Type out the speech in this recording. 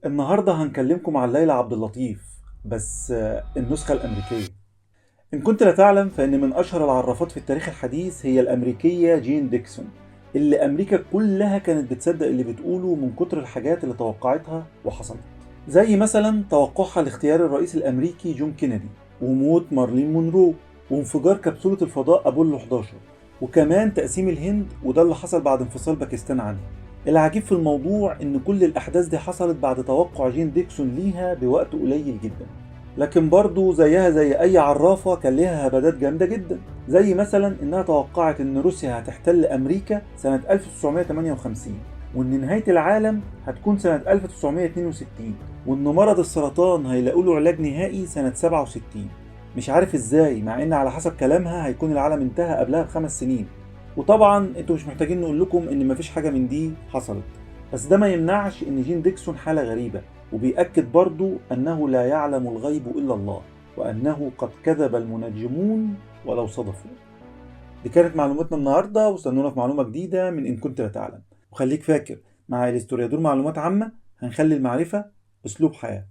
النهاردة هنكلمكم عن ليلى عبد اللطيف، بس النسخة الأمريكية. إن كنت لا تعلم فإن من أشهر العرافات في التاريخ الحديث هي الأمريكية جين ديكسون، اللي أمريكا كلها كانت بتصدق اللي بتقوله من كتر الحاجات اللي توقعتها وحصلت. زي مثلا توقعها لاختيار الرئيس الأمريكي جون كينيدي، وموت مارلين مونرو، وانفجار كبسولة الفضاء أبولو 11، وكمان تقسيم الهند وده اللي حصل بعد انفصال باكستان عنها. العجيب في الموضوع إن كل الأحداث دي حصلت بعد توقع جين ديكسون ليها بوقت قليل جدا. لكن برضه زيها زي أي عرافة كان ليها هبدات جامدة جدا، زي مثلا إنها توقعت إن روسيا هتحتل أمريكا سنة 1958، وإن نهاية العالم هتكون سنة 1962، وإن مرض السرطان هيلاقوا له علاج نهائي سنة 67. مش عارف إزاي، مع إن على حسب كلامها هيكون العالم انتهى قبلها ب5 سنين. وطبعا انتوا مش محتاجين نقول لكم ان مفيش حاجة من دي حصلت. بس ده ما يمنعش ان جين ديكسون حالة غريبة، وبيأكد برضو انه لا يعلم الغيب الا الله، وانه قد كذب المنجمون ولو صدفوا. دي كانت معلوماتنا النهاردة، واستنونا في معلومة جديدة من ان كنت لا تعلم. وخليك فاكر، مع الهستوريادور معلومات عامة هنخلي المعرفة اسلوب حياة.